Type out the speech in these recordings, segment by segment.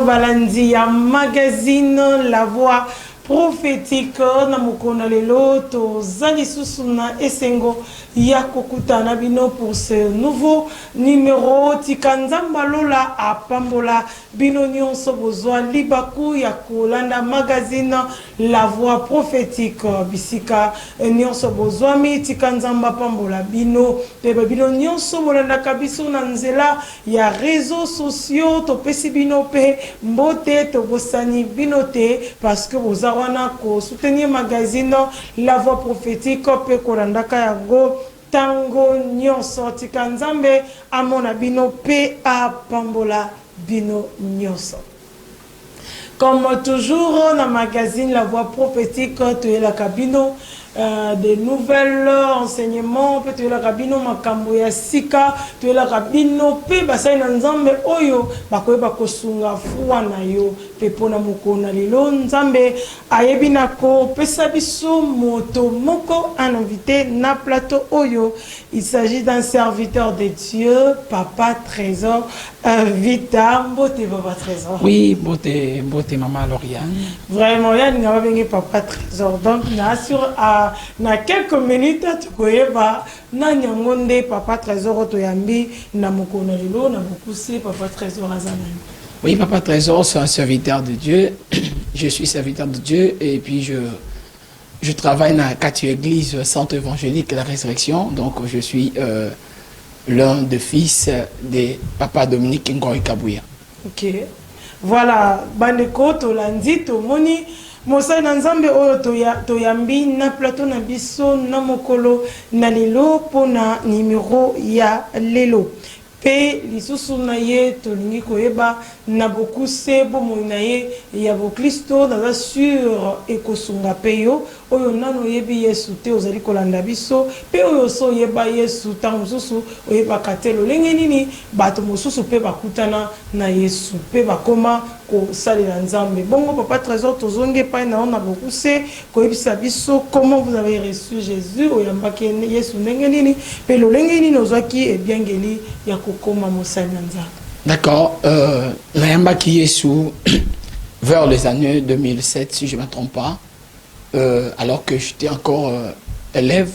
Balandi ya magazine La Voix prophétique na mukona lelo to zali susuna esengo ya kokutana bino pour ce nouveau numéro tikanzamba lola apambola bino nyonso bozwa libaku ya kolanda magazine La Voix prophétique bisika nyonso bozwa mi tikanzamba pambola bino pe bino nyonso bolanda kabiso na nzela ya réseaux sociaux to pesi bino pe mbote to bosani bino te parce que bozwa wana ko soutenir magazine La Voix prophétique pe korandaka yango tango nyonso tikanzambe amona bino pe apambola bino nyonso. Comme toujours dans le magazine La Voix prophétique, tu es la cabine des nouvelles enseignements, tu es la cabine makambo ya sika, tu es la cabine pe basai na nzambe oyo bakoyeba kosunga fuwa na yo pe pona mokona lelo nzambe ayebi nako pesa biso moto moko un invité na plateau oyo. Il s'agit d'un serviteur de Dieu, Papa Trésor Vita. Mbote Papa Trésor. Oui, mbote Maman Lauriane. Vraiment, il y a Papa Trésor. Donc, na quelques minutes, tu connais pas, na nyangonde Papa Trésor Otoyambi, na mokona lilo, na mokuse Papa Trésor Azanani. Oui, Papa Trésor, c'est un serviteur de Dieu. Je suis serviteur de Dieu et puis je travaille dans la 4e église Centre évangélique La Résurrection. Donc, je suis l'un des fils de Papa Dominique Ngoy Kabouya. Ok. Voilà, bandeko tolandi tomoni mosai na nzambe oyo toyambi na plateau na biso na mokolo na lelo pona numéro ya lelo pe lisusu na ye tolingi koyeba na bokuse bomoi na ye ya bokristo naza sur ekosunga pe yo oyo nano oyebi yesu te ozali kolanda biso pe oyo so oyeba yesu ntango mosusu oyebaka te lolenge nini bato mosusu pe bakutana na yesu pe bakoma kosalela nzambe. Bongo Papa Trésor tozonge pa na on a bokuse koyebisa biso comment vous avez reçu Jésus oyambaki yesu ndenge nini pe lolenge nini ozwaki ebiangeli ya kokoma mosali na nzambe. D'accord, nayambaki yesu vers les années 2007 si je ne me trompe pas. Alors que j'étais encore élève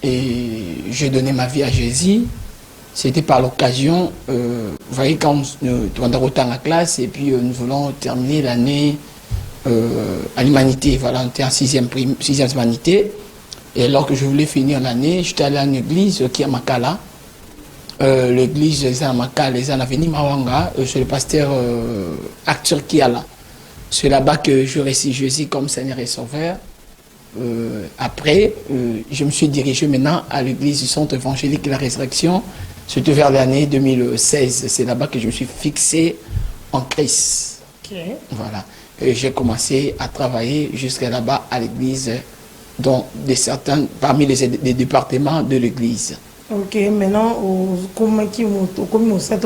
et j'ai donné ma vie à Jésus. C'était par l'occasion, vous voyez, quand on a autant la classe et puis nous voulons terminer l'année à l'humanité. Voilà, on était en 6e humanité. Et alors que je voulais finir l'année, j'étais allé à une église qui est à Makala. L'église est à Makala, les en avenue Mawanga, c'est le pasteur acteur qui est là. C'est là-bas que je reçus Jésus comme Seigneur et Sauveur. Après, je me suis dirigé maintenant à l'église du Centre évangélique La Résurrection. C'était vers l'année 2016. C'est là-bas que je me suis fixé en Christ. Okay. Voilà. Et j'ai commencé à travailler jusqu'à là-bas à l'église, parmi les départements de l'église. Ok, maintenant, comme on sait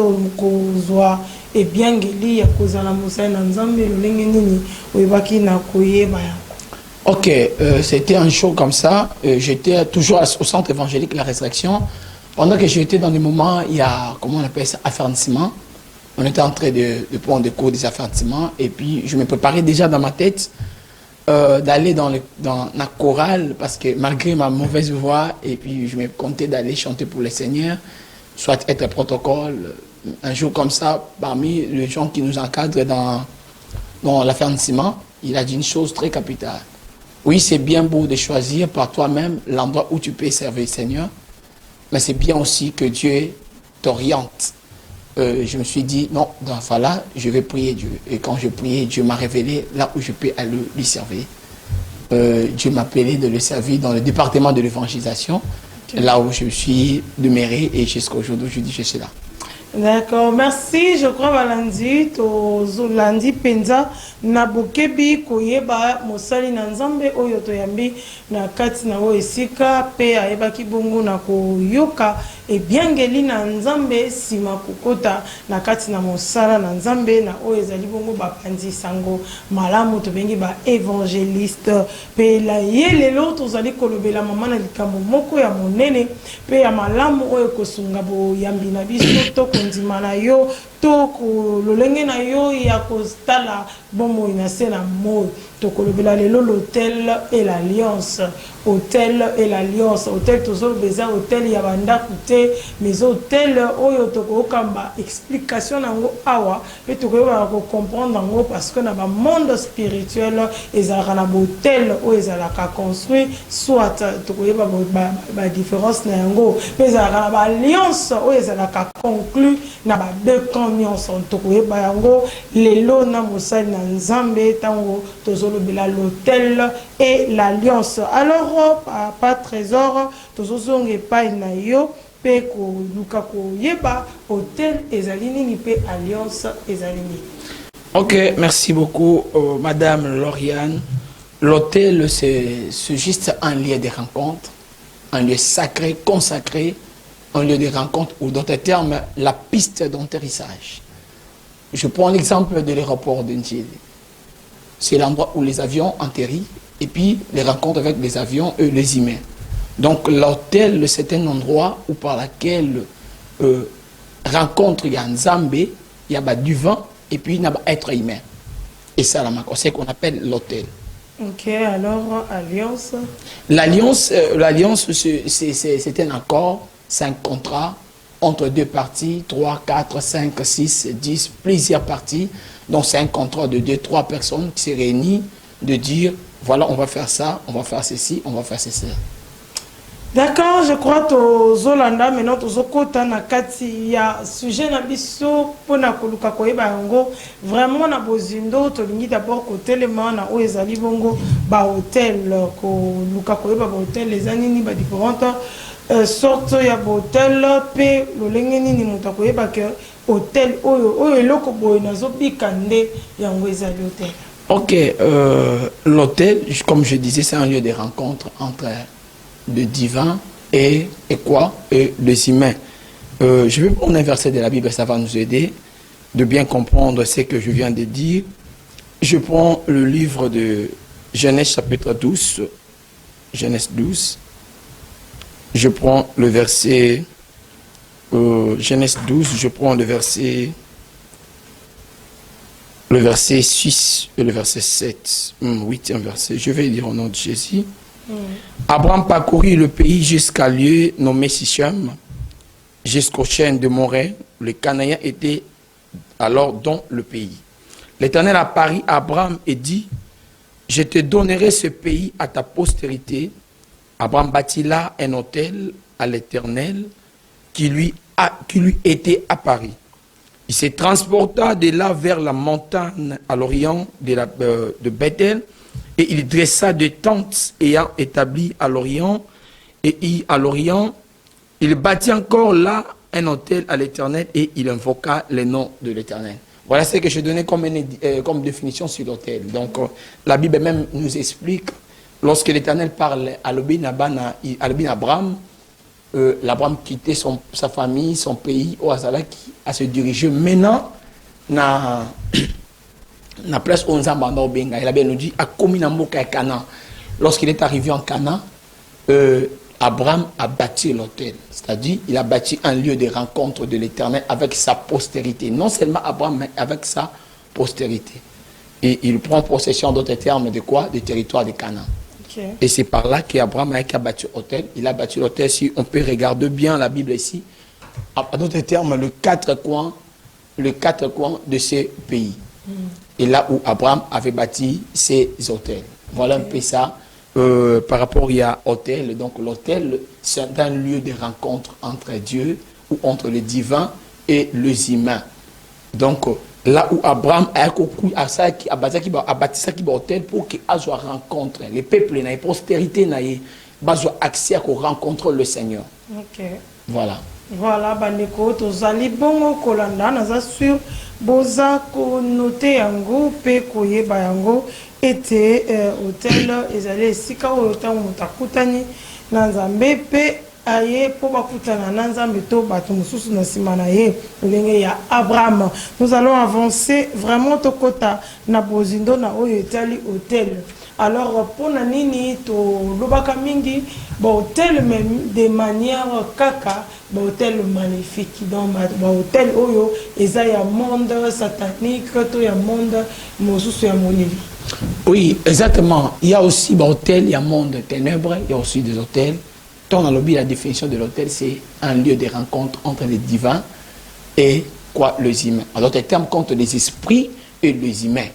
et bien geli ya kozala mosai na nzambe lolenge nini oyebaki na koyeba ya. Ok, c'était un show comme ça. J'étais toujours au Centre évangélique La Résurrection. Pendant que j'étais dans des moments, il y a, comment on appelle ça, affermissement. On était en train de prendre des cours des affermissements. Et puis, je me préparais déjà dans ma tête d'aller dans la chorale. Parce que malgré ma mauvaise voix, et puis je me comptais d'aller chanter pour le Seigneur, soit être protocole. Un jour comme ça, parmi les gens qui nous encadrent dans l'affermissement, il a dit une chose très capitale. Oui, c'est bien beau de choisir par toi-même l'endroit où tu peux servir le Seigneur, mais c'est bien aussi que Dieu t'oriente. Je me suis dit, non, dans ce là je vais prier Dieu. Et quand je priais, Dieu m'a révélé là où je peux aller lui servir. Dieu m'a appelé de le servir dans le département de l'évangélisation, là où je suis demeuré et jusqu'à aujourd'hui, je dis, je suis là. D'accord, merci. Je crois Valandi, to Zolandi Penza, Nabokebi, Koyeba, Mosali Nanzambe, Oyotoyambi, na kati na esika, pe aeba kibongo na koyoka, ebiangeli na nzambe sima kokota na kati na mosala na nzambe na oyo ezali bongo bapandi sango malamu tobengi ba évangéliste pe la ye lelo tozali kolobela mama na likambo moko ya monene pe ya malamu oyo kosunga boyambi na biso to kondima na yo to kololenge na yo ya kostala bomoi na se na moi tokolobela lelo l'hôtel et l'alliance hôtel et l'alliance hôtel tozolobeza hôtel ya bandako te mais hôtel oyo tokokamba explication nango awa pe tokoyeba comprendre nango parce que na ba monde spirituel ezalaka na hôtel oyo ezalaka construit soit tokoyeba ba différence na yango pe ezalaka na ba alliance oyo ezalaka conclu na ba deux camps nyonso tokoyeba yango lelo na mosali na nzambe tango tozolobela l'hôtel et l'alliance. Alors papa trésor tozozonga epai na yo pe koluka koyeba hôtel ezali nini pe alliance ezali nini. Ok, merci beaucoup madame Lauriane. L'hôtel c'est juste un lieu de rencontre, un lieu sacré, consacré, un lieu de rencontre ou d'autres termes la piste d'atterrissage. Je prends l'exemple de l'aéroport de Ndjili. C'est l'endroit où les avions atterrissent et puis les rencontres avec les avions et les humains. Donc l'hôtel, c'est un endroit où par lequel rencontre il y a un Zambé, il y a du vent et puis il y a être humain. Et ça, c'est ce qu'on appelle l'hôtel. Ok, alors alliance. L'alliance, c'est un accord, c'est un contrat entre deux parties, 3, 4, 5, 6, 10, plusieurs parties. Donc c'est un contrat de 2, 3 personnes qui se réunissent de dire, voilà, on va faire ça, on va faire ceci, on va faire ceci. D'accord, je crois que Zolanda, maintenant, Tozokota, Nakati, ya sujet na biso, pona koluka koyeba yango, vraiment na bozindo, tolingi d'abord côté les man na oezali bongo, ba hôtel, koluka koyeba ba hôtel, les anini ba différentes sortes ya ba hôtel, pe lolenge nini muta koyeba ke hôtel, oyo eloko boy nazo bikande yango ezali hôtel. Ok, l'hôtel, comme je disais, c'est un lieu de rencontre entre le divin et quoi? Et les humains. Je vais prendre un verset de la Bible, ça va nous aider de bien comprendre ce que je viens de dire. Je prends le livre de Genèse chapitre 12, Genèse 12. Je prends le verset, Genèse 12, je prends le verset 6 et le verset 7, 8e verset. Je vais lire au nom de Jésus. Abraham parcourut le pays jusqu'à lieu nommé Sichem, jusqu'aux chaînes de Morée. Les Cananéens étaient alors dans le pays. L'Éternel apparut à Abraham et dit, je te donnerai ce pays à ta postérité. Abraham bâtit là un autel à l'Éternel qui lui était apparu. Il se transporta de là vers la montagne à l'orient de Bethel. Et il dressa des tentes ayant établi à l'orient. Et à l'orient, il bâtit encore là un autel à l'Éternel et il invoqua le nom de l'Éternel. Voilà ce que je donnais comme définition sur l'autel. Donc la Bible même nous explique, lorsque l'Éternel parle à Abraham, l'Abraham quittait sa famille, son pays, à se diriger maintenant na place où il a bien nous dit à Canaan. Lorsqu'il est arrivé en Canaan, Abraham a bâti l'autel, c'est-à-dire il a bâti un lieu de rencontre de l'Éternel avec sa postérité. Non seulement Abraham, mais avec sa postérité. Et il prend possession d'autres termes de quoi? Des territoires de Canaan. Okay. Et c'est par là qu'Abraham a bâti l'autel. Il a bâti l'autel, si on peut regarder bien la Bible ici, à d'autres termes, les quatre coins de ce pays. Et là où Abraham avait bâti ses hôtels. Voilà un peu ça. Par rapport à hôtel, donc l'hôtel, c'est un lieu de rencontre entre Dieu ou entre le divin et les humains. Donc là où Abraham a bâti ça qui hôtel pour qu'il ait rencontre les peuples, les postérités, les accès à rencontrer le Seigneur. Ok. Voilà. Voilà, bandeko tozali bongo kolanda naza sur boza ko noter yango pe koyeba yango ete hôtel ezali esika oyo tango mutakutani na Nzambe pe aye pour bakutana na nzambe to bato mususu na sima na ye lenge ya Abraham. Nous allons avancer vraiment tokota na bozindo na oyo etali hôtel. Alors pour na nini to lobaka mingi ba hôtel même de manière kaka ba hôtel maléfique donc ba hôtel oyo eza ya monde satanique to ya monde mususu ya moneli. Oui, exactement. Il y a aussi des hôtels, il y a monde ténèbres, il y a aussi des hôtels. Dans le lobby, la définition de l'hôtel, c'est un lieu de rencontre entre les divins et quoi, les humains. En d'autres termes, contre les esprits et les humains.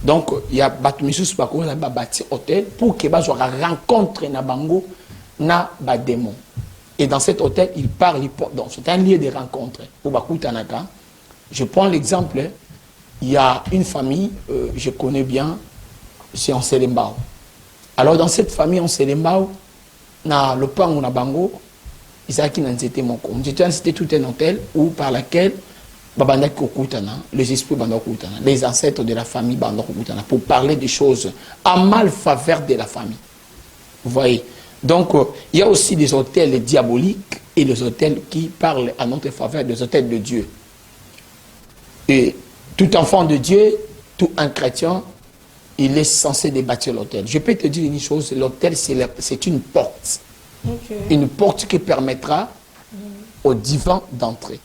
Donc, il y a Batmisus Bakou, là, bâti hôtel pour que les rencontre na bango na ba démon. Et dans cet hôtel, il parle, donc c'est un lieu de rencontre. Pour Bakou Tanaka, je prends l'exemple. Il y a une famille, je connais bien, c'est en Selembao. Alors dans cette famille en Selembao, na le pan ou na bango, c'était mon com. C'était tout un hôtel où par laquelle les esprits les ancêtres de la famille pour parler des choses à mal faveur de la famille. Vous voyez. Donc il y a aussi des hôtels diaboliques et des hôtels qui parlent à notre faveur, des hôtels de Dieu. Et tout enfant de Dieu, tout un chrétien, il est censé bâtir l'autel. Je peux te dire une chose, l'autel c'est une porte. Okay. Une porte qui permettra au divin d'entrer.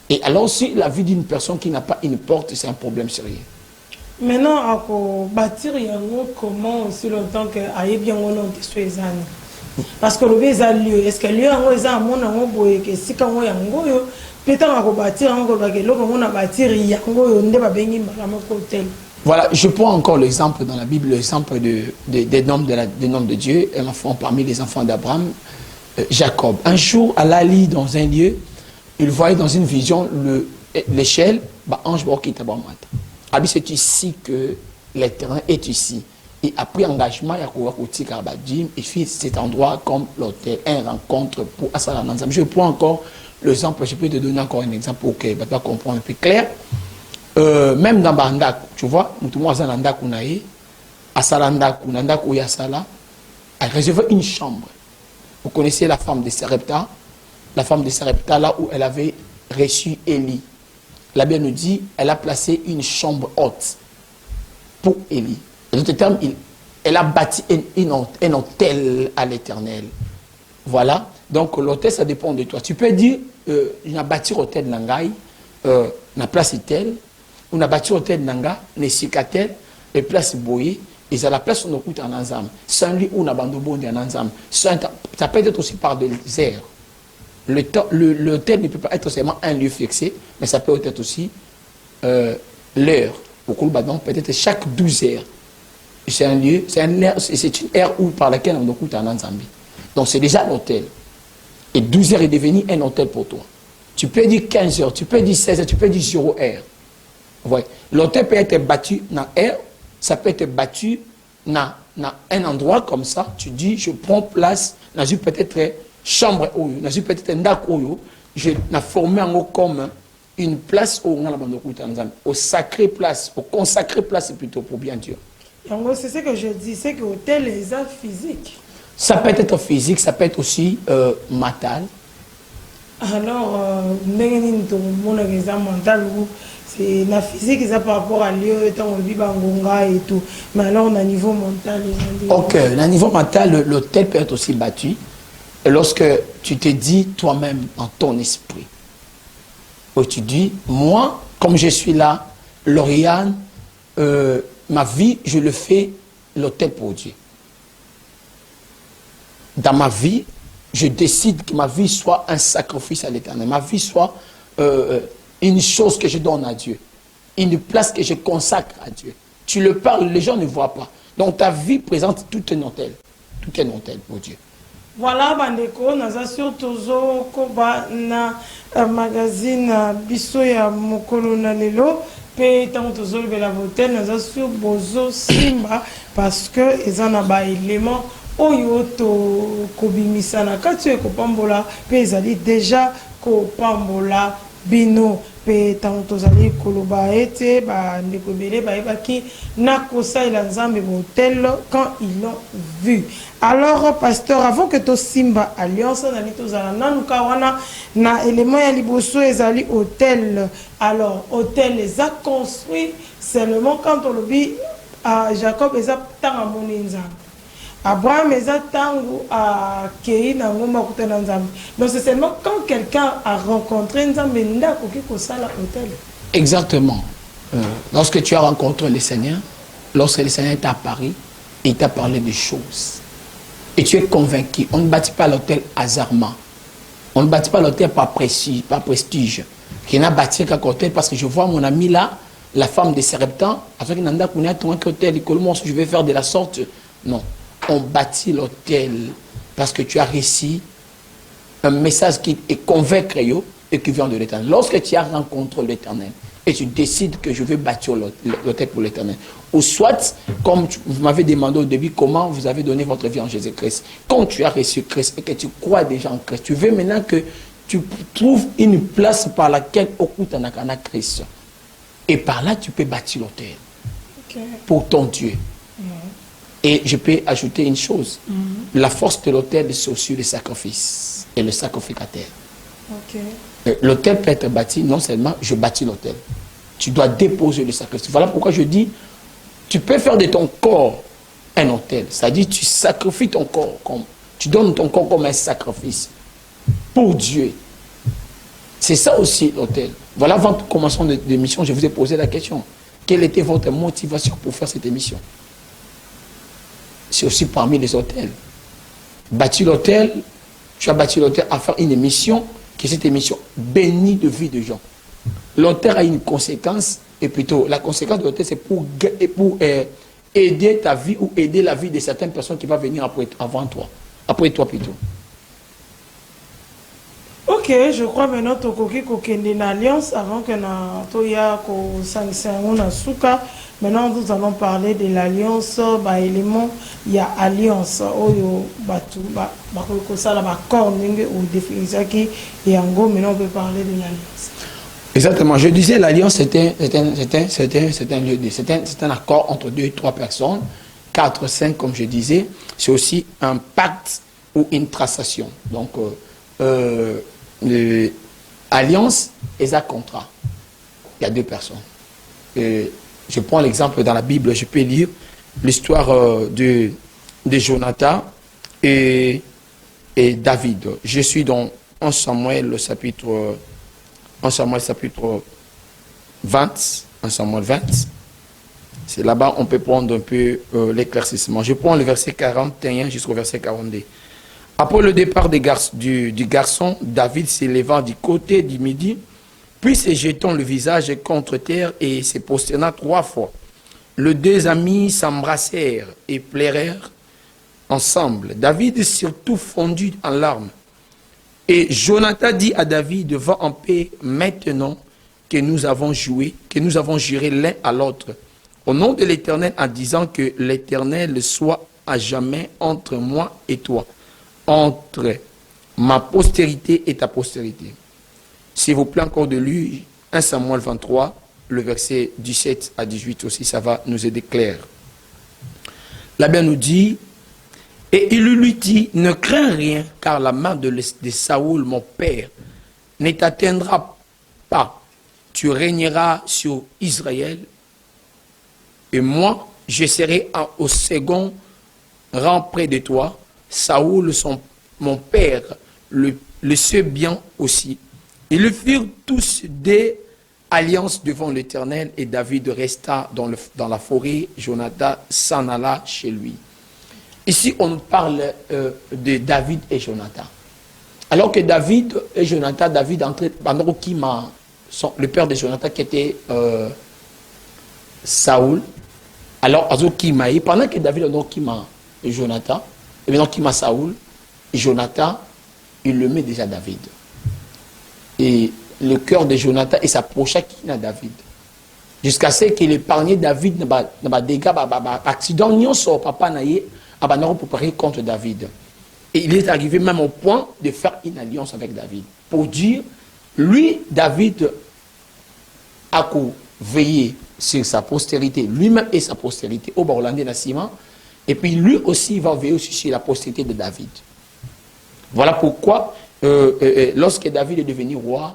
Et alors si la vie d'une personne qui n'a pas une porte, c'est un problème sérieux. Maintenant, à bâtir comment aussi longtemps que aille bien on a des parce que le lieu, est-ce que lieu est un monde en boye que si quand on y a voilà, je prends encore l'exemple dans la Bible, l'exemple des noms de Dieu, un enfant parmi les enfants d'Abraham, Jacob. Un jour, Allah lit dans un lieu, il voyait dans une vision l'échelle, ange c'est ici que l'Éternel est ici. Et après engagement, il fait cet endroit comme l'hôtel, une rencontre pour Asala Nanzam. Je prends encore l'exemple, je peux te donner encore un exemple pour que tu comprendre un peu clair. Même dans Bandak, tu vois, nous elle réservait une chambre. Vous connaissez la femme de Sarepta, là où elle avait reçu Élie. La Bible nous dit, elle a placé une chambre haute pour Élie. En d'autres termes, elle a bâti un hôtel à l'Éternel. Voilà. Donc l'hôtel, ça dépend de toi. Tu peux dire, il a bâti l'hôtel Nangai, na place tel, on a bâti l'hôtel Nanga, ne sikatel, les places boyées, et à la place où on écoute en Anzam. C'est un lieu où on a bandobondé en Anzam. Ça peut être aussi par des airs. L'hôtel ne peut pas être seulement un lieu fixé, mais ça peut être aussi l'heure. Pour peut-être chaque 12 heures. C'est un lieu, c'est une ère où, par laquelle on écoute en Zambie. Donc c'est déjà l'hôtel. Et 12 heures est devenu un hôtel pour toi. Tu peux dire 15 heures, tu peux dire 16 heures, tu peux dire 0 heure. Ouais. L'hôtel peut être battu dans air, ça peut être battu dans un endroit comme ça. Tu dis, je prends place dans une peut-être chambre, dans une peut-être un dak, je l'ai formé en haut comme une place où on a au sacré place, au consacré place plutôt pour bien Dieu. C'est ce que je dis, c'est que l'hôtel est physique. Ça peut être physique, ça peut être aussi mental. Alors, c'est la physique, c'est par rapport à lieu, et tout. Mais alors, on a niveau mental. Ok, au niveau mental, l'hôtel peut être aussi battu. Et lorsque tu te dis toi-même en ton esprit, où tu dis, moi, comme je suis là, Lauriane, ma vie, je le fais l'hôtel pour Dieu. Dans ma vie, je décide que ma vie soit un sacrifice à l'Éternel. Ma vie soit une chose que je donne à Dieu. Une place que je consacre à Dieu. Tu le parles, les gens ne voient pas. Donc ta vie présente tout un hôtel. Tout un hôtel pour Dieu. Voilà, bandeko, nous avons surtout na magazine Bisoya Mokolo na lelo. Pe tant tozolo bela hôtel, nous avons sur bozo simba parce que ils en a ba élément oyo to kobimisa na kati ko pambola pe ezali déjà ko pambola bino pe tant tozali koloba ete ba ndeko belé ba ebaki na kosa ila nzambe motel quand ils l'ont vu. Alors pasteur, avant que to simba alliance na tozala nanuka wana na élément ya liboso ezali hôtel. Alors hôtel les a construit seulement quand on le dit à Jacob eza tanga moninza. Abraham eza tango a kei na ngomba kutana nzambe. Donc c'est seulement quand quelqu'un a rencontré nzambe ndako ki ko sala hôtel. Exactement. Lorsque tu as rencontré le Seigneur, lorsque le Seigneur t'a apparu, il t'a parlé des choses. Et tu es convaincu. On ne bâtit pas l'hôtel hasardement. On ne bâtit pas l'hôtel par prestige. Qui n'a bâti qu'un hôtel parce que je vois mon ami là, la femme de Sereptan, avec Nanda Kounia, ton hôtel, je vais faire de la sorte. Non. On bâtit l'hôtel parce que tu as réussi un message qui est convaincre et qui vient de l'Éternel. Lorsque tu as rencontré l'Éternel et tu décides que je vais bâtir l'hôtel pour l'Éternel, ou soit, comme vous m'avez demandé au début, comment vous avez donné votre vie en Jésus-Christ, quand tu as reçu Christ et que tu crois déjà en Christ, tu veux maintenant que tu trouves une place par laquelle occupe un Christ. Et par là, tu peux bâtir l'hôtel pour ton Dieu. Et je peux ajouter une chose. La force de l'autel, c'est aussi le sacrifice et le sacrificateur. L'autel peut être bâti, non seulement je bâtis l'autel. Tu dois déposer le sacrifice. Voilà pourquoi je dis, tu peux faire de ton corps un autel. C'est-à-dire, tu sacrifies ton corps, tu donnes ton corps comme un sacrifice pour Dieu. C'est ça aussi l'autel. Voilà, avant de commencer l'émission, je vous ai posé la question. Quelle était votre motivation pour faire cette émission? C'est aussi parmi les hôtels. Bâtir l'hôtel, tu as bâti l'hôtel à faire une émission, qui est cette émission bénie de vie de gens. L'hôtel a une conséquence, et plutôt la conséquence de l'hôtel, c'est pour aider ta vie ou aider la vie de certaines personnes qui vont venir avant toi. Après toi plutôt. Ok, je crois maintenant que tu as une alliance avant que tu aies souka. Maintenant, nous allons parler de l'alliance. Élément, il y a alliance. Maintenant, on peut parler de l'alliance. Exactement. Je disais, l'alliance, c'est un lieu de... C'est un accord entre 2 et 3 personnes. 4, 5, comme je disais. C'est aussi un pacte ou une transaction. Donc, alliance et un contrat. Il y a 2 personnes. Je prends l'exemple dans la Bible, je peux lire l'histoire de Jonathan et David. Je suis dans 1 Samuel chapitre 20. 1 Samuel 20. C'est là-bas on peut prendre un peu l'éclaircissement. Je prends le verset 41 jusqu'au verset 42. Après le départ du garçon, David s'élevant du côté du midi, puis se jetant le visage contre terre et se prosterna 3 fois. Les 2 amis s'embrassèrent et pleurèrent ensemble. David surtout fondit en larmes. Et Jonathan dit à David, va en paix maintenant que nous avons juré l'un à l'autre, au nom de l'Éternel, en disant que l'Éternel soit à jamais entre moi et toi, entre ma postérité et ta postérité. S'il vous plaît encore de lire 1 Samuel 23, le verset 17 à 18 aussi, ça va nous aider clair. La Bible nous dit, et il lui dit, ne crains rien, car la main de Saoul, mon père, ne t'atteindra pas. Tu régneras sur Israël, et moi, je serai au second rang près de toi. Saoul, mon père, le sait bien aussi. Ils firent tous des alliances devant l'Éternel et David resta dans la forêt. Jonathan s'en alla chez lui. Ici, on parle de David et Jonathan. Alors que David et Jonathan, David entrait pendant le père de Jonathan qui était Saoul. Alors, pendant que David a Jonathan, et maintenant qui m'a Saoul, Jonathan, il le met déjà David. Et le cœur de Jonathan et s'approcha qui n'a David. Jusqu'à ce qu'il épargne David dans les dégâts, accident, n'y sort papa naïe, pour préparer contre David. Et il est arrivé même au point de faire une alliance avec David. Pour dire, lui, David, a veillé sur sa postérité, lui-même et sa postérité, au Borlandais Nassima, et puis lui aussi va veiller aussi sur la postérité de David. Voilà pourquoi, lorsque David est devenu roi,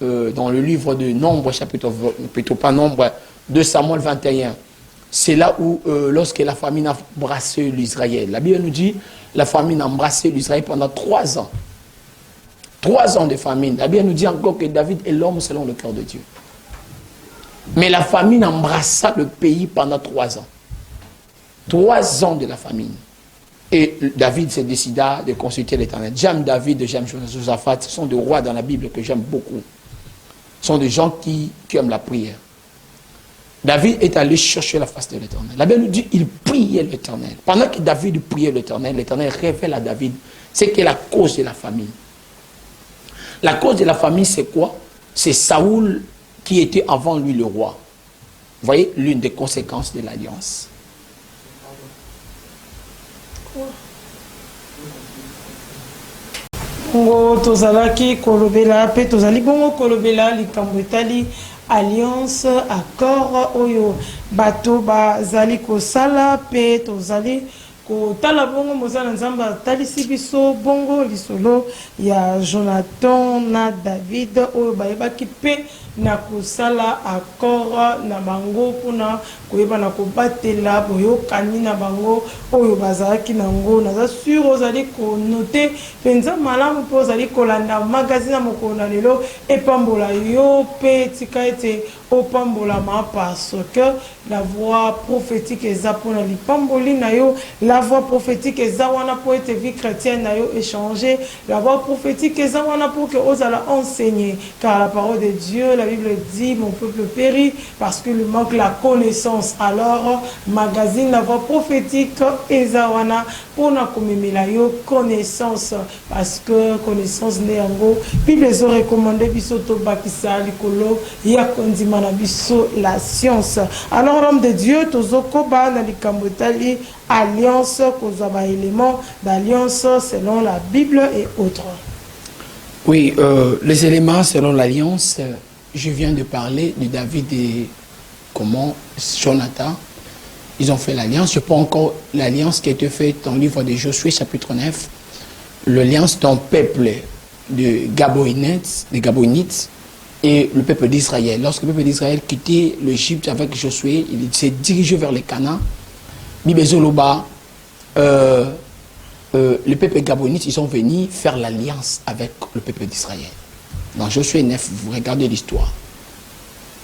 dans le livre de Nombre, chapitre, plutôt pas Nombre, de Samuel 21, c'est là où, lorsque la famine a embrassé l'Israël, la Bible nous dit, la famine a embrassé l'Israël pendant 3 ans. 3 ans de famine. La Bible nous dit encore que David est l'homme selon le cœur de Dieu. Mais la famine embrassa le pays pendant 3 ans. 3 ans de la famine. Et David se décida de consulter l'Éternel. J'aime David, j'aime Josaphat. Ce sont des rois dans la Bible que j'aime beaucoup. Ce sont des gens qui aiment la prière. David est allé chercher la face de l'Éternel. La Bible nous dit qu'il priait l'Éternel. Pendant que David priait l'Éternel, l'Éternel révèle à David ce qu'est la cause de la famine. La cause de la famine, c'est quoi? C'est Saoul qui était avant lui le roi. Vous voyez, l'une des conséquences de l'alliance. Bongo tozalaki kolobela pe tozali bongo kolobela likambo etali alliance accord oyo bato bazali kosala pe tozali kotala bongo mozala nzambe atalisi biso bongo lisolo ya Jonathan na David oyo bayebaki pe na kosala accord na bango mpona koyeba na kobatela boyokani na bango oyo bazalaki nango. Naza sur ozali konote penza malamu mpo ozali kolanda magazine ya mokolo na lelo epambola yo pe tika ete opambolama parce que la voix prophétique eza mpona lipamboli na yo, la voix prophétique eza wana po ete vie chrétienne na yo échanger, la voix prophétique eza wana pour que ozala enseigner, car la parole de Dieu, la Bible dit, mon peuple périt parce qu'il manque la connaissance. Alors, magazine la voix prophétique eza wana pona komemela yo connaissance, parce que connaissance ne yango Bible ezo recommandé biso to bakisa likolo ya kondima na biso la science. Alors l'homme de Dieu tozokoba na likambo etali alliance kozaba élément d'alliance selon la Bible et autres. Oui, les éléments selon l'alliance, je viens de parler de David et comment Jonathan, ils ont fait l'alliance. Je prends encore l'alliance qui a été faite dans le livre de Josué, chapitre 9, l'alliance d'un peuple de Gabaonites et le peuple d'Israël. Lorsque le peuple d'Israël quittait l'Égypte avec Josué, il s'est dirigé vers le Canaan. Bibezoloba, le peuple gabonite, ils sont venus faire l'alliance avec le peuple d'Israël. Dans Josué 9, vous regardez l'histoire.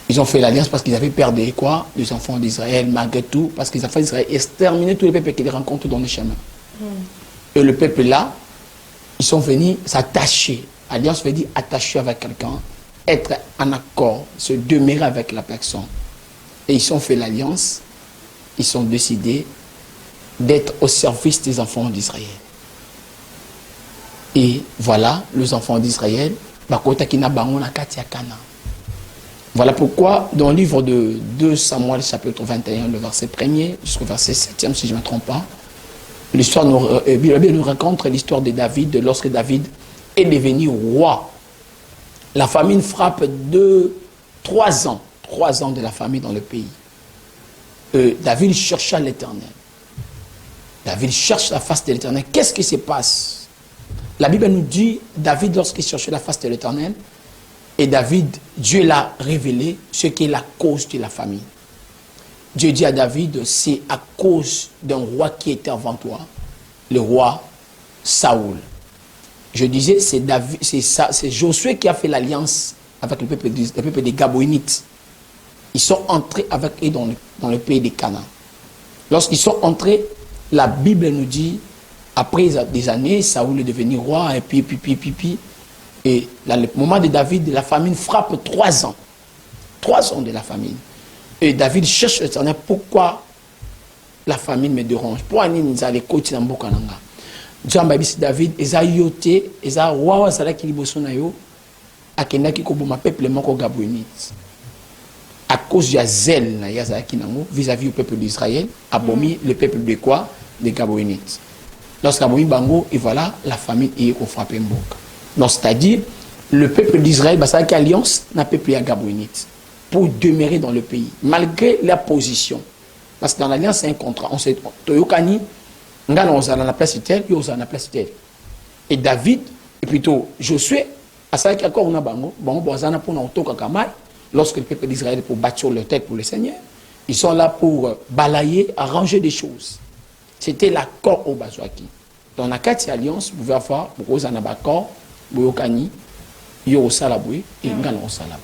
Ils ont fait l'alliance parce qu'ils avaient perdu quoi? Les enfants d'Israël, malgré tout, parce qu'ils ont fait Israël exterminer tous les peuples qu'ils rencontrent dans le chemin. Et le peuple là, ils sont venus s'attacher. Alliance veut dire attacher avec quelqu'un, être en accord, se demeurer avec la personne. Et ils ont fait l'alliance, ils ont décidé d'être au service des enfants d'Israël. Et voilà, les enfants d'Israël, voilà pourquoi dans le livre de 2 Samuel chapitre 21, le verset 1er jusqu'au verset 7e, si je ne me trompe pas, l'histoire nous raconte l'histoire de David, lorsque David est devenu roi. La famine frappe 3 ans de la famine dans le pays. David chercha l'Éternel. David cherche la face de l'Éternel. Qu'est-ce qui se passe? La Bible nous dit, David, lorsqu'il cherchait la face de l'Éternel, et David, Dieu l'a révélé ce qui est la cause de la famine. Dieu dit à David, c'est à cause d'un roi qui était avant toi, le roi Saoul. Je disais, c'est Josué qui a fait l'alliance avec le peuple des Gabaonites. Ils sont entrés avec eux dans le pays des Canaan. Lorsqu'ils sont entrés, la Bible nous dit, après des années, Saoul est devenu roi, et puis. Et là, le moment de David, la famine frappe 3 ans. 3 ans de la famine. Et David cherche l'Éternel, pourquoi la famine me dérange? Pourquoi nous allons côté dans Bokananga? David, ils ont yoté, ils ont roi, ils ont qui libosonayo, à Kenaki Koboma, peuple moko Gabaonite. À cause de zèle, vis-à-vis du peuple d'Israël, abomi le peuple de quoi? Des Gabaonites. Lorsqu'abomi Bango, et voilà, la famine est frappée Mboka. Donc, c'est-à-dire, le peuple d'Israël, c'est une alliance, n'a peuple à Gabaonite. pour demeurer dans le pays, malgré la position. Parce que dans l'alliance, c'est un contrat. On sait, Toyokani, on a la place telle, on a la place telle. Et David, et plutôt Josué, à ça qu'il y a encore un bango, bon, lorsque le peuple d'Israël pour bâtir leur tête pour le Seigneur, ils sont là pour balayer, arranger des choses. C'était l'accord au Bazouaki. Dans la 4 alliance, vous pouvez avoir, pour vous en avoir accord, Boyokani, Yo Salaboué et Ngana Salaboué.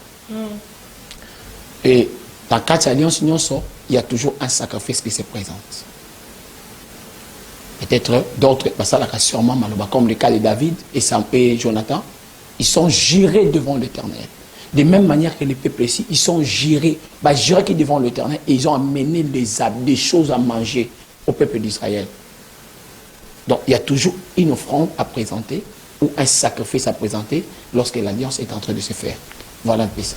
Et dans 4 alliances, il y a toujours un sacrifice qui se présente. Peut-être d'autres, ça là sûrement Maloba, comme le cas de David et Jonathan, ils sont jurés devant l'Éternel. De même manière que les peuples ici, ils sont jurés, jurés devant l'Éternel et ils ont amené des choses à manger au peuple d'Israël. Donc il y a toujours une offrande à présenter ou un sacrifice à présenter lorsque l'alliance est en train de se faire. Voilà un peu ça.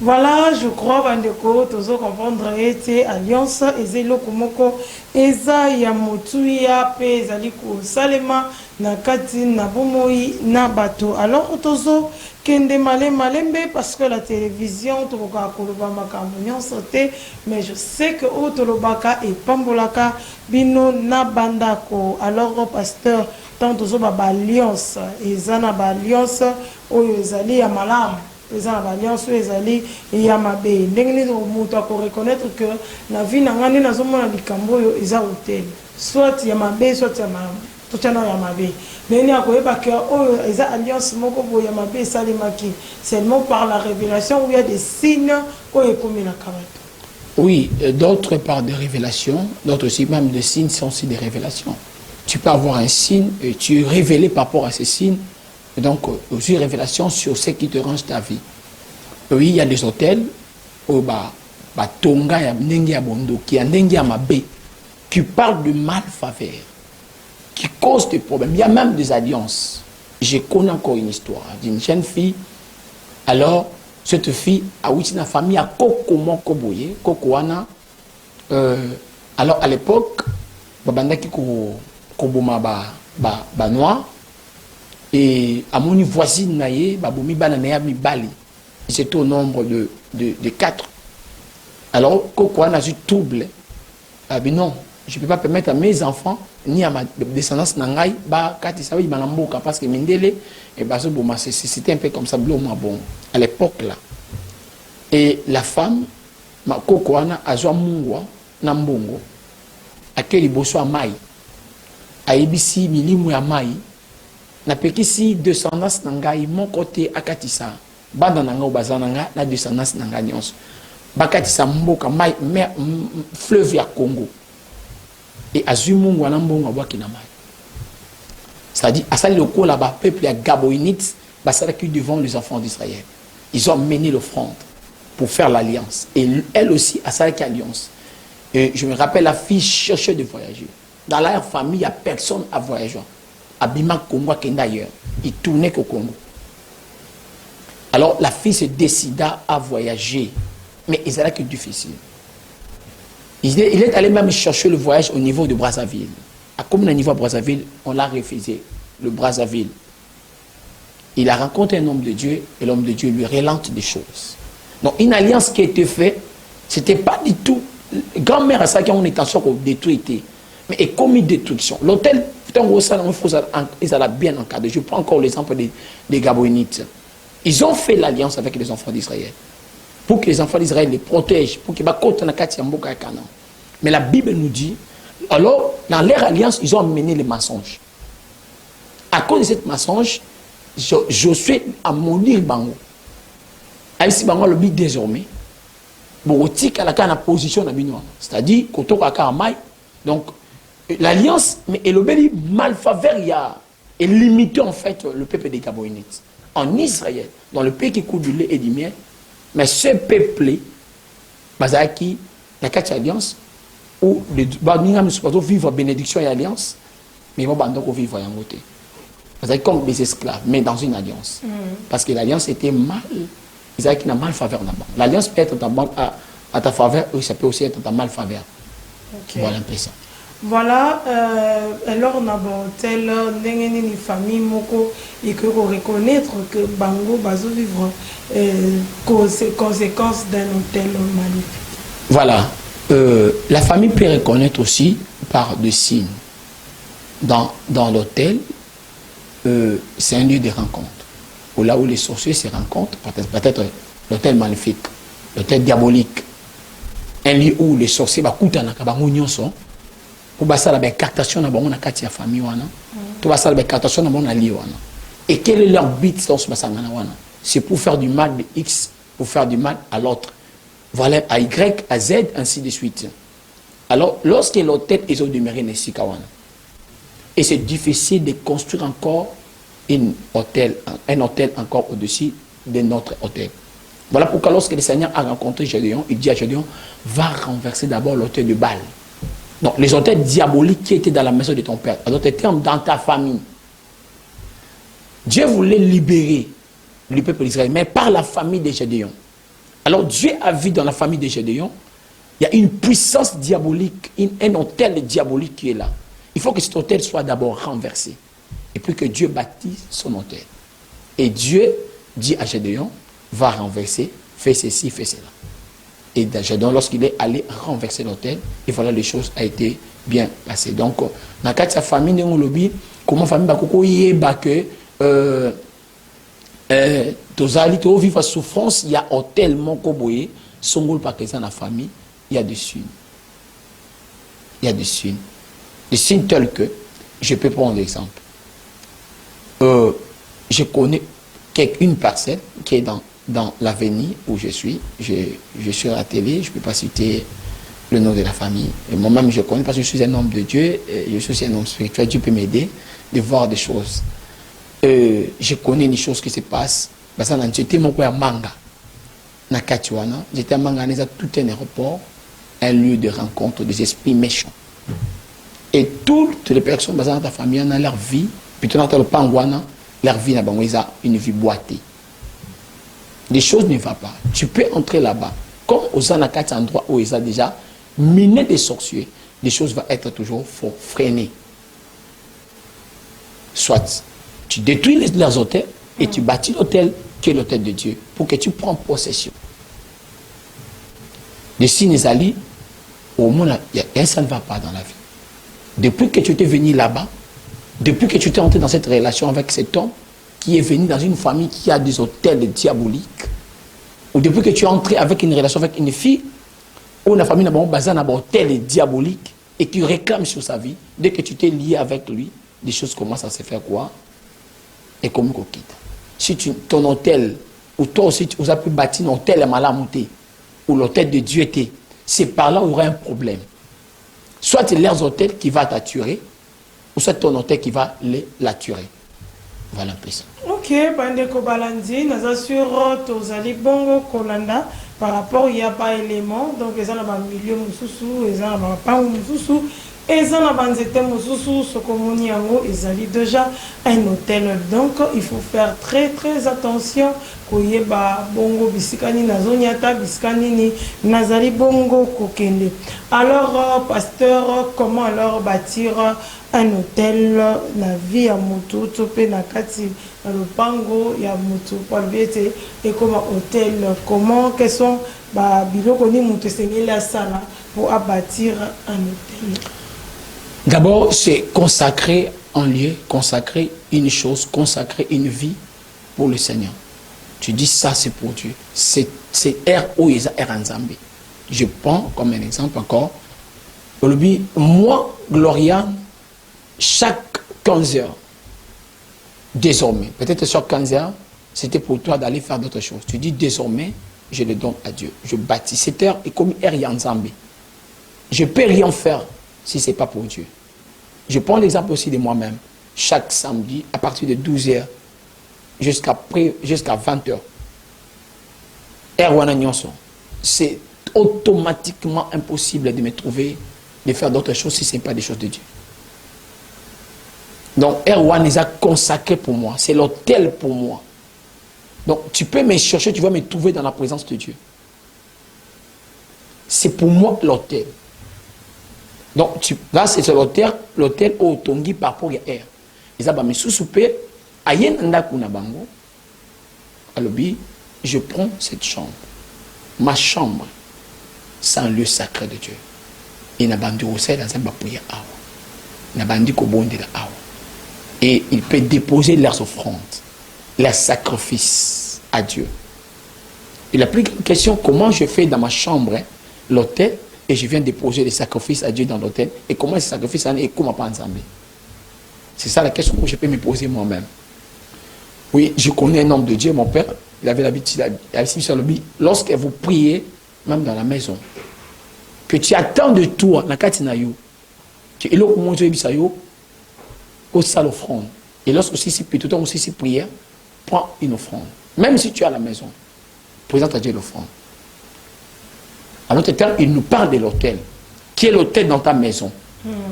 Voilà, je crois, Bandeko, tous comprendre que alliance, ezelo komoko, eza ya motuya, pe ezaliku salema, na kati, na bomoi, na bateau. Alors, tozo, kende malembe, parce que la télévision, toboka koloba makambo sauté, mais je sais que otolobaka et pambolaka, bino na bandako. Alors, pasteur, tant tozo ba alliance, ezana ba alliance, oyo ezali ya malamu. Les alliances, les alliés, et Yamabe. Nous reconnaître que la vie n'a pas de Camboyo, ils ont hôtel. Soit Yamabe, soit Yamabe. Tout le monde Yamabe. Mais il y a des alliances, Yamabe, Salimaki. Seulement par la révélation où il y a des signes où il y a comme la caméra. Oui, d'autres par des révélations, d'autres aussi, même des signes sont aussi des révélations. Tu peux avoir un signe et tu es révélé par rapport à ces signes. Et donc, aussi révélation sur ce qui te range ta vie. Oui, il y a des hôtels où Tonga, Nengia Bondo, qui a Nengia Mabé, qui parlent de malfaveur, qui causent des problèmes. Il y a même des alliances. Je connais encore une histoire d'une jeune fille. Alors, cette fille a eu une famille à Kokomo Koboye, Kokoana. Alors, à l'époque, Babandaki Koboma Noir. Et à mon voisine, c'était au nombre de 4. Alors, Koko a eu trouble. Mais non, je ne peux pas permettre à mes enfants, ni à ma descendance, parce que Mindele, c'était un peu comme ça, bon, à l'époque là. Et la femme, Koko a eu Mungwa, Nambongo, à quel il bosse à Maï, à Ibisi, Milimu à Maï. Na pekisi descendance nangai mon côté akatisa banda nanga bazananga la descendance nanga nyonso bakatisa mboka mai fleuve ya Congo et azumungu wana mbongo bwaki na mai, c'est-à-dire asali loko là bas peuple ya gaboinite basala qui devant les enfants d'Israël, ils ont mené l'offrande pour faire l'alliance et elle aussi asala qui alliance. Et je me rappelle la fille cherchait de voyager dans leur famille, il y a personne à voyager. Abima Congo d'ailleurs, il tournait qu'au Congo. Alors la fille se décida à voyager, mais il était difficile. Il est allé même chercher le voyage au niveau de Brazzaville. À comme au niveau de Brazzaville, on l'a refusé, le Brazzaville. Il a rencontré un homme de Dieu et l'homme de Dieu lui relente des choses. Donc une alliance qui a été faite, ce n'était pas du tout. Grand-mère à ça qui a une intention de détruire, mais il a commis destruction. L'hôtel, ils allaient bien encadré. Je prends encore l'exemple des Gaboinites. Ils ont fait l'alliance avec les enfants d'Israël pour que les enfants d'Israël les protègent, pour qu'ils ne. Mais la Bible nous dit, alors, dans leur alliance, ils ont mené les mensonges. À cause de cette mensonge, Josué a maudit Bango. Aïssi Bango le dit désormais, c'est-à-dire, donc, l'alliance, mais elle obéit malfaveur, et limité en fait le peuple des Gaboinites. En Israël, dans le pays qui coule du lait et du miel, mais ce peuple, Bazaki, la 4 alliance, où les vivre bénédiction et alliance, mais ils vont vivre en côté. Comme des esclaves, mais dans une alliance. Parce que l'alliance était mal, Isaac n'a mal faveur là-bas. L'alliance peut être à ta faveur, ou ça peut aussi être à ta mal faveur. Okay. Voilà l'impression. Voilà, alors on a un hôtel, une famille, moko, et que reconnaître que Bango bazo vivre conséquences d'un hôtel magnifique. Voilà, la famille peut reconnaître aussi par des signes. Dans l'hôtel, c'est un lieu de rencontre. Ou là où les sorciers se rencontrent, peut-être l'hôtel maléfique, l'hôtel diabolique. Un lieu où les sorciers bakutana kabango nyonso. Pour passer la captation na bango na kati ya famille wana. Pour passer la captation na bango na li wana. Et quel est leur but dans ce basangana wana? C'est pour faire du mal de X, pour faire du mal à l'autre. Voilà, à Y, à Z, ainsi de suite. Alors, lorsque l'hôtel est au demeuré Nessikawana, et c'est difficile de construire encore un hôtel encore au-dessus de notre hôtel. Voilà pourquoi lorsque le Seigneur a rencontré Gédéon, il dit à Gédéon, va renverser d'abord l'hôtel de Baal. Donc, les hôtels diaboliques qui étaient dans la maison de ton père, en d'autres termes, dans ta famille. Dieu voulait libérer le peuple d'Israël, mais par la famille de Gédéon. Alors, Dieu a vu dans la famille de Gédéon, il y a une puissance diabolique, un hôtel diabolique qui est là. Il faut que cet hôtel soit d'abord renversé. Et puis que Dieu bâtisse son hôtel. Et Dieu dit à Gédéon, va renverser, fais ceci, fais cela. Et Gédéon, lorsqu'il est allé renverser l'hôtel, et voilà, les choses ont été bien passées. Donc, dans le cas de sa famille, comment la famille va que tozali to vivre souffrance, il y a hôtel moko boye, songol pa dans la famille, il y a des signes. Il y a des signes. Des signes tels que, je peux prendre l'exemple. Je connais une parcelle qui est dans l'avenir où je suis. Je suis à la télé, je ne peux pas citer le nom de la famille. Et moi-même, je connais parce que je suis un homme de Dieu, je suis un homme spirituel. Dieu peut m'aider de voir des choses. Je connais des choses qui se passent. J'étais mon père Manga. J'étais à Manga, tout un aéroport, un lieu de rencontre des esprits méchants. Et toutes les personnes dans ta famille ont leur vie, puis dans le Pangwana, leur vie n'a pas une vie boitée. Les choses ne vont pas. Tu peux entrer là-bas. Comme aux endroits où ils ont déjà miné des sorciers, les choses vont être toujours freinées. Soit tu détruis leurs hôtels et tu bâtis l'hôtel qui est l'hôtel de Dieu pour que tu prennes possession. Les signes alliés, au moins, ça ne va pas dans la vie. Depuis que tu es venu là-bas, depuis que tu es entré dans cette relation avec cet homme qui est venu dans une famille qui a des hôtels diaboliques, ou depuis que tu es entré avec une relation avec une fille, où la famille n'a pas un hôtel diabolique et tu réclames sur sa vie, dès que tu t'es lié avec lui, des choses commencent à se faire quoi? Et comme qu'on quitte. Si ton hôtel, ou toi aussi tu as pu bâtir un hôtel à Malamouté, où l'hôtel de Dieu était, c'est par là où il y aura un problème. Soit c'est leurs hôtels qui va t'attirer, ou soit ton hôtel qui va la tuer. Voilà un peu ça. Ok, Bandeko Balandi, nous assurons Tozali Bongo Kolanda par rapport il n'y a pas d'éléments, donc ils ont un milieu Moussoussou, ils ont un pan Moussoussou, ils ont un banzete Moussoussou, Sokomoni Yango, ils ont déjà un hôtel. Donc il faut faire très attention. Koyeba bongo bisikani nazonyata bisikani ni nazali bongo kokende. Alors pasteur, comment alors bâtir un hôtel na vie ya moto topé na kati na lopango ya moto pour biete et comment hôtel, comment quels sont ba biloko ni moto sengela sala pour bâtir un hôtel? D'abord, c'est consacrer un lieu, consacrer une chose, consacrer une vie pour le Seigneur. Tu dis ça, c'est pour Dieu. C'est R.O.I.S.A. Nzambe. Je prends comme un exemple encore. Moi, Gloriane, chaque 15 heures, désormais, peut-être chaque 15 heures, c'était pour toi d'aller faire d'autres choses. Tu dis désormais, je le donne à Dieu. Je bâtis. Cette heure est comme R.I.S.A. Nzambe. Je ne peux rien faire si ce n'est pas pour Dieu. Je prends l'exemple aussi de moi-même. Chaque samedi, à partir de 12 heures, jusqu'à 20 heures. C'est automatiquement impossible de me trouver, de faire d'autres choses si ce n'est pas des choses de Dieu. Donc, Erwan les a consacrés pour moi. C'est l'hôtel pour moi. Donc, tu peux me chercher, tu vas me trouver dans la présence de Dieu. C'est pour moi l'hôtel. Donc, là, c'est l'hôtel au Tongi par rapport à air. Ils ont mis sous soupé, à Yenanda Kunabango, à l'objet, je prends cette chambre. Ma chambre, c'est un lieu sacré de Dieu. Et n'a pas aussi dans un bapouya awa. N'a pas dit qu'au bon de la awa. Et il peut déposer leurs offrandes, leurs sacrifices à Dieu. Il a pris une question, comment je fais dans ma chambre, hein, l'hôtel, et je viens déposer les sacrifices à Dieu dans l'hôtel, et comment ces sacrifices sont et comment pas ensemble. C'est ça la question que je peux me poser moi-même. Oui, je connais un homme de Dieu, mon père, il avait l'habitude, lorsque vous priez, même dans la maison, que tu attends de toi, la katinayo, tu es là au monde au salle offrande. Et lorsque aussi tout le temps aussi prière, prends une offrande. Même si tu es à la maison, présente à Dieu l'offrande. En d'autres termes, il nous parle de l'autel. Qui est l'autel dans ta maison?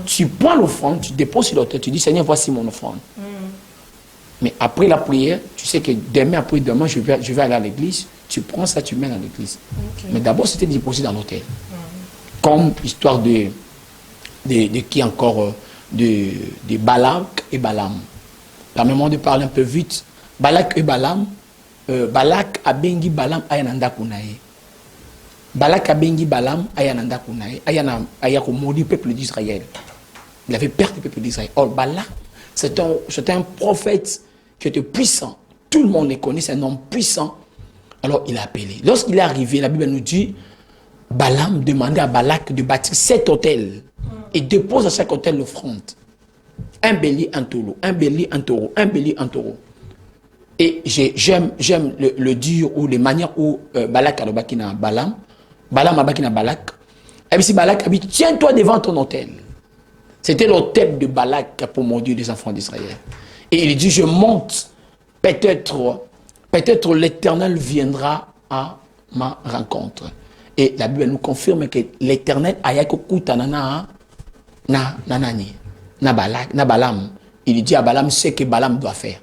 Tu prends l'offrande, tu déposes sur l'autel, tu dis Seigneur, voici mon offrande. Mais après la prière, tu sais que demain, après demain, je vais aller à l'église. Tu prends ça, tu mets dans l'église. Okay. Mais d'abord, c'était déposé dans l'autel. Comme histoire de qui encore de Balak et Balaam. Permets-moi de parler un peu vite. Balak et Balaam. Balak a bengi Balaam ayananda kunaye. Balak a bengi Balaam ayananda kunaye. Ayako maudit le peuple d'Israël. Il avait perdu le peuple d'Israël. Or Balak, c'est un prophète qui était puissant. Tout le monde le connaît, c'est un homme puissant. Alors il a appelé. Lorsqu'il est arrivé, la Bible nous dit, Balaam demandait à Balak de bâtir 7 hôtels et dépose à chaque hôtel l'offrande. Un bélier, un taureau, un bélier, un taureau, un bélier, un taureau. Et j'aime le dire ou les manières où Balak a le bakina Balaam, Balaam a bakina Balak. Et puis si Balak a dit, tiens-toi devant ton hôtel. C'était l'hôtel de Balak pour maudire les enfants d'Israël. Et il dit, je monte, peut-être l'Éternel viendra à ma rencontre. Et la Bible nous confirme que l'Éternel a yakukuta na Balaam. Il dit à Balaam ce que Balaam doit faire.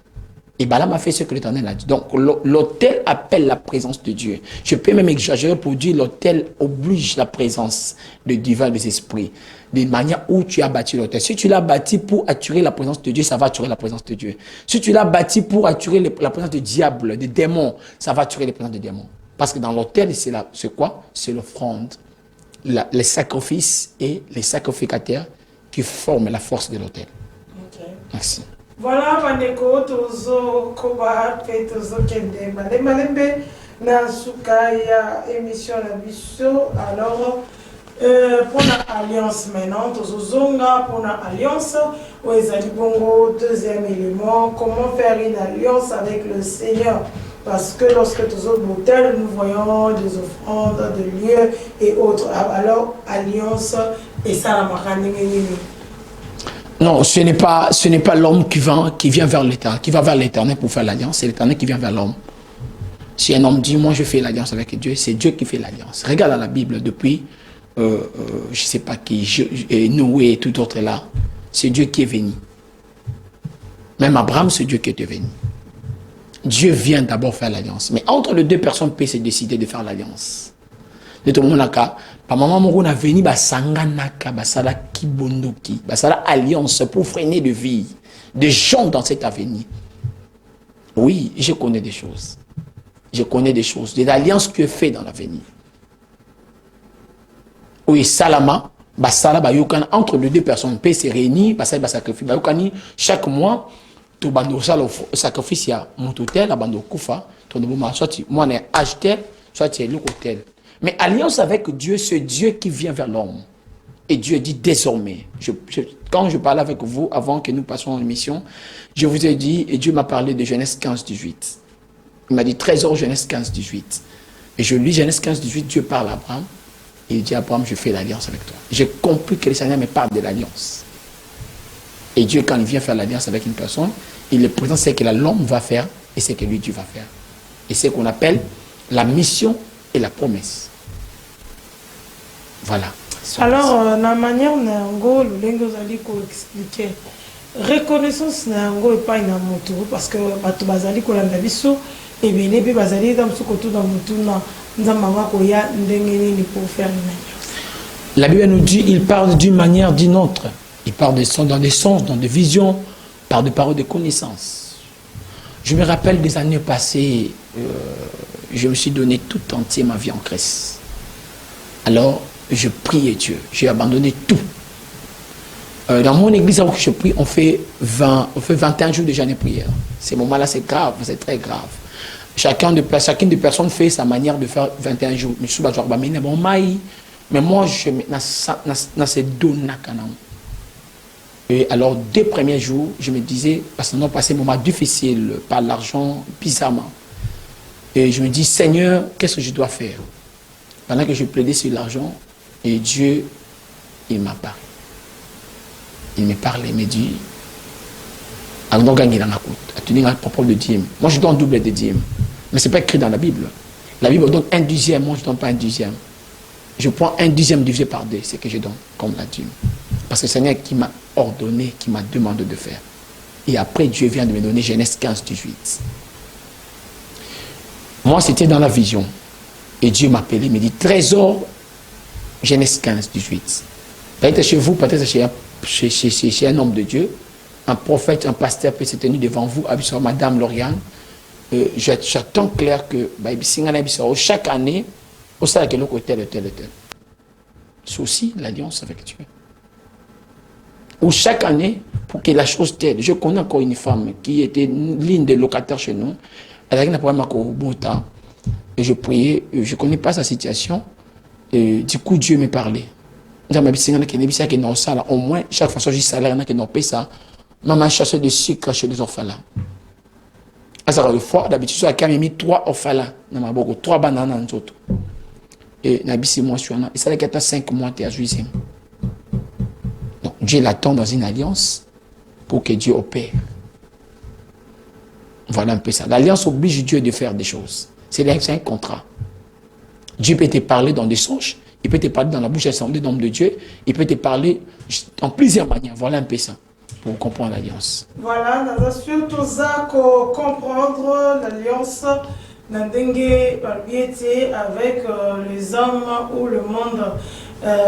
Et Balaam a fait ce que l'Éternel a dit. Donc l'autel appelle la présence de Dieu. Je peux même exagérer pour dire l'autel oblige la présence de divin des esprits. De manière où tu as bâti l'autel. Si tu l'as bâti pour attirer la présence de Dieu, ça va attirer la présence de Dieu. Si tu l'as bâti pour attirer la présence de diable, des démons, ça va attirer la présence des démons. Parce que dans l'autel, c'est quoi? C'est l'offrande, les sacrifices et les sacrificateurs qui forment la force de l'autel. Okay. Merci. Voilà, Maneko, Tozo, Koba, Tozo, Kende, Malembe, Nasukaya, émission La Bisso. Alors, pour l'alliance maintenant, Tozo Zonga, pour l'alliance, Oezali Bongo, deuxième élément, comment faire une alliance avec le Seigneur? Parce que lorsque Tozo Boutel, nous voyons des offrandes, des lieux et autres. Alors, alliance, et ça, la marane. Non, ce n'est pas l'homme qui vient vers l'Éternel, qui va vers l'Éternel pour faire l'alliance, c'est l'Éternel qui vient vers l'homme. Si un homme dit, moi je fais l'alliance avec Dieu, c'est Dieu qui fait l'alliance. Regarde dans la Bible, depuis, je ne sais pas qui, Noé et tout autre là, c'est Dieu qui est venu. Même Abraham, c'est Dieu qui est venu. Dieu vient d'abord faire l'alliance. Mais entre les deux personnes peuvent se décider de faire l'alliance. De tout le monde, par maman Moro a venu Sanganaka, Basala Kibondoki, Basala alliance pour freiner de vie, des gens dans cet avenir. Oui, je connais des choses. Je connais des choses, des alliances que fait dans l'avenir. Oui, Salama, Basala Bayokan, entre les deux personnes peuvent se réunir, Basala sacrifice, Bayokani, chaque mois, tout bando sacrifice, il y a mon hôtel, la bande Koufa, soit moi on est acheté, soit tu es l'hôtel. Mais alliance avec Dieu, c'est Dieu qui vient vers l'homme. Et Dieu dit désormais, quand je parlais avec vous, avant que nous passions en émission, je vous ai dit, et Dieu m'a parlé de Genèse 15-18. Il m'a dit trésor Genèse 15-18. Et je lis Genèse 15-18, Dieu parle à Abraham. Et il dit à Abraham, je fais l'alliance avec toi. J'ai compris que le Seigneur me parle de l'alliance. Et Dieu, quand il vient faire l'alliance avec une personne, il le présente ce que l'homme va faire et ce que lui, Dieu va faire. Et c'est ce qu'on appelle la mission et la promesse. Voilà. Alors, la manière dont vous allez expliquer, reconnaissance n'a pas une moto parce que tu vas aller pour la biso et bien les bébés bazali dans ce côté dans moto na nzamba ko ya ndengeni pour faire une alliance. La Bible nous dit, il parle d'une manière, d'une autre. Il parle dans des sens, dans des visions, par des paroles de connaissance. Je me rappelle des années passées, je me suis donné tout entier ma vie en Christ. Alors, je priais Dieu, j'ai abandonné tout. Dans mon église où je prie, on fait 21 jours de jeûne et prière. Ces moments-là, c'est grave, c'est très grave. Chacune des personnes fait sa manière de faire 21 jours. Mais moi, je me donné. Et alors, dès les premiers jours, je me disais, parce que nous avons passé un moment difficile par l'argent, bizarrement. Et je me dis, Seigneur, qu'est-ce que je dois faire? Pendant que je plaidais sur l'argent, et Dieu, il m'a parlé. Il me parlait, il me dit, alors gagner dans la coûte, à tenir un propos de dîme. Moi, je donne double de dîme. Mais ce n'est pas écrit dans la Bible. La Bible donne un dixième, moi, je ne donne pas un dixième. Je prends un dixième divisé par deux, c'est ce que je donne comme la dîme. Parce que c'est le Seigneur qui m'a ordonné, qui m'a demandé de faire. Et après, Dieu vient de me donner Genèse 15, 18. Moi, c'était dans la vision. Et Dieu m'appelait, il me dit, trésor, Genèse 15, 18. Peut-être chez vous, peut-être chez un homme de Dieu, un prophète, un pasteur peut se tenir devant vous, avec Madame Lauriane. J'attends clair que chaque année, au sein de l'autre tel. C'est aussi l'alliance avec Dieu. Ou chaque année, pour que la chose telle. Je connais encore une femme qui était l'une des locataires chez nous. Elle a un problème au bon temps. Et je priais, je ne connais pas sa situation. Et du coup, Dieu me parlait. Au moins, chaque fois que j'ai salaire, il y a ça. Maman chasseur de sucre chez les orphelins. Alors, d'habitude, il y a mis 3 orphelins. 3 bananes. Et moi, et ça fait 5 mois, tu es à juillet. Donc, Dieu l'attend dans une alliance pour que Dieu opère. Voilà un peu ça. L'alliance oblige Dieu de faire des choses. C'est un contrat. Dieu peut te parler dans des songes, il peut te parler dans la bouche assemblée d'hommes de Dieu, il peut te parler en plusieurs manières. Voilà un peu ça, pour comprendre l'alliance. Voilà, nous avons surtout comprendre l'alliance avec les hommes ou le monde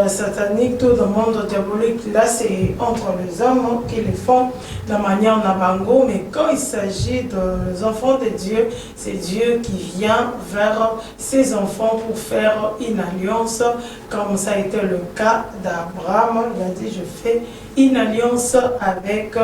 satanique, tout le monde diabolique. Là, c'est entre les hommes qui le font de manière nabango, mais quand il s'agit des enfants de Dieu, c'est Dieu qui vient vers ses enfants pour faire une alliance, comme ça a été le cas d'Abraham. Il a dit, je fais une alliance avec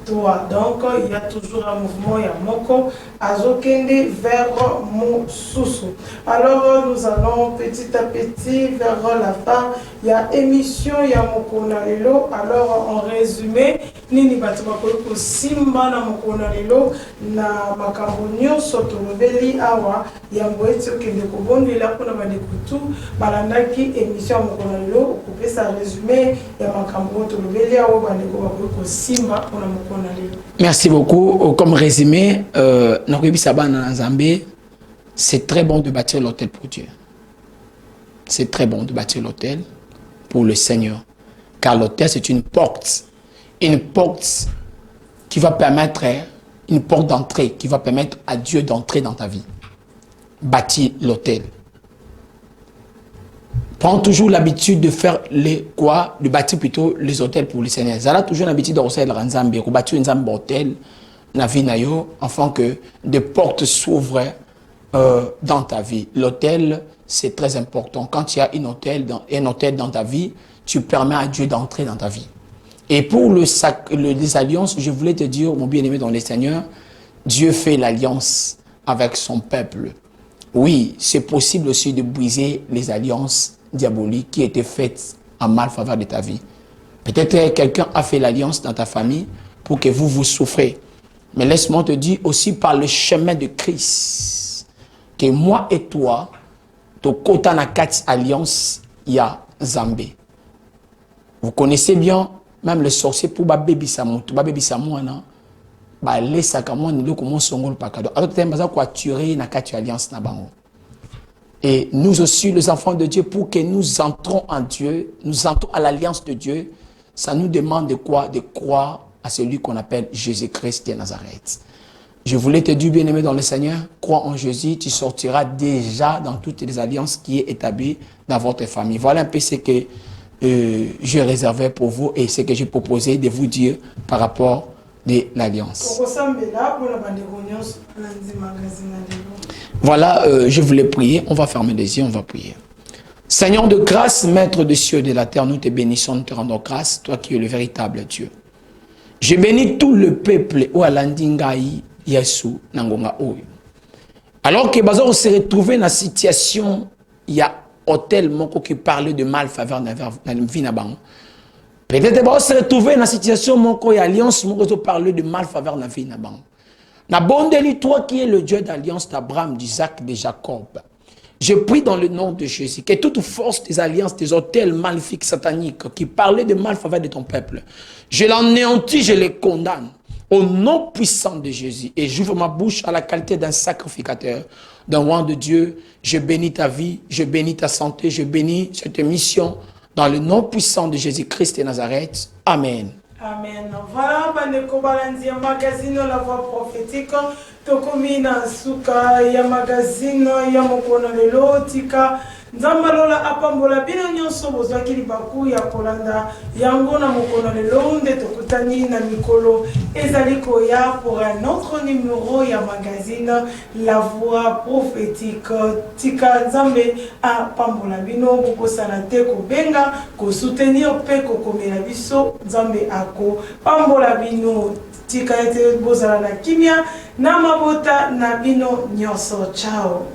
toi. Donc, il y a toujours un mouvement, il y a Moko, Azokende vers Moussousou. Alors, nous allons petit à petit vers la fin. Il y a émission, il y a Moko Nalelo. Alors, en résumé, Nini Batibako Simba na Moko Nalelo, na Makambonio, Sotorobeli, Awa, Yamboetio Kendekobon, il a pour la Badekutu, Balandaki, émission Moko Nalelo, coupé sa résumé, il y a Makambonio, Torobeli, Awa, Badekobako Simba, pour la Moko Nalelo. Merci beaucoup. Comme résumé, c'est très bon de bâtir l'hôtel pour Dieu. C'est très bon de bâtir l'hôtel pour le Seigneur. Car l'hôtel, c'est une porte. Une porte qui va permettre, une porte d'entrée qui va permettre à Dieu d'entrer dans ta vie. Bâtir l'hôtel. Prends toujours l'habitude de faire de bâtir plutôt les hôtels pour le Seigneur. Vous avez toujours l'habitude de recevoir l'Anzambi, de bâtir un hôtel, afin que des portes s'ouvrent dans ta vie. L'hôtel, c'est très important. Quand il y a un hôtel dans ta vie, tu permets à Dieu d'entrer dans ta vie. Et pour les alliances, je voulais te dire, mon bien-aimé dans le Seigneur, Dieu fait l'alliance avec son peuple. Oui, c'est possible aussi de briser les alliances diaboliques qui étaient faites en malfaveur de ta vie. Peut-être quelqu'un a fait l'alliance dans ta famille pour que vous souffrez. Mais laisse-moi te dire aussi par le chemin de Christ que moi et toi, to kota na kati alliance, il y a Zambé. Vous connaissez bien, même le sorcier pour baby samutu, baby samuana, ba les sakamon ni loko mon songol pakado. Alors tu as quoi tuer na kati alliance na bango. Et nous aussi, les enfants de Dieu, pour que nous entrons en Dieu, nous entrons à l'alliance de Dieu, ça nous demande de quoi? De croire à celui qu'on appelle Jésus-Christ de Nazareth. Je voulais te dire, bien-aimé dans le Seigneur, crois en Jésus, tu sortiras déjà dans toutes les alliances qui est établies dans votre famille. Voilà un peu ce que je réservais pour vous et ce que j'ai proposé de vous dire par rapport de l'Alliance. Voilà, je voulais prier. On va fermer les yeux, on va prier. Seigneur de grâce, Maître des cieux et de la terre, nous te bénissons, nous te rendons grâce, toi qui es le véritable Dieu. Je bénis tout le peuple où Alandingaï, Yesu, Nangonga Oyo. Alors que Bazar se retrouvé dans la situation, il y a hôtel moko qui parlait de malfaveur dans la vie. Peut-être que se retrouvé dans la situation moko, il y a alliance moko qui parlait de malfaveur dans la vie. Nabondeli, toi qui es le Dieu d'alliance d'Abraham, d'Isaac, de Jacob. Je prie dans le nom de Jésus que toute force des alliances, des hôtels maléfiques, sataniques, qui parlaient de malfaveur de ton peuple, je l'anéantis, je les condamne. Au nom puissant de Jésus, et j'ouvre ma bouche à la qualité d'un sacrificateur, d'un roi de Dieu. Je bénis ta vie, je bénis ta santé, je bénis cette mission dans le nom puissant de Jésus-Christ de Nazareth. Amen. Amen. Voilà, Bandeko Balanzi, magazine La Voix Prophétique. Tokomina Suka, ya magazine, ya mokona lelo, tika. Nzambalola apambola bino nyonso bozwaki libaku ya kolanda yango na mokona lelo nde tokutani na mikolo ezali koya pour un autre numéro ya magazine La Voix Prophétique. Tika nzambe apambola bino bokosala te kobenga ko soutenir pe kokomela biso nzambe ako pambola bino tika ete bozala na kimia na mabota na bino nyonso. Ciao.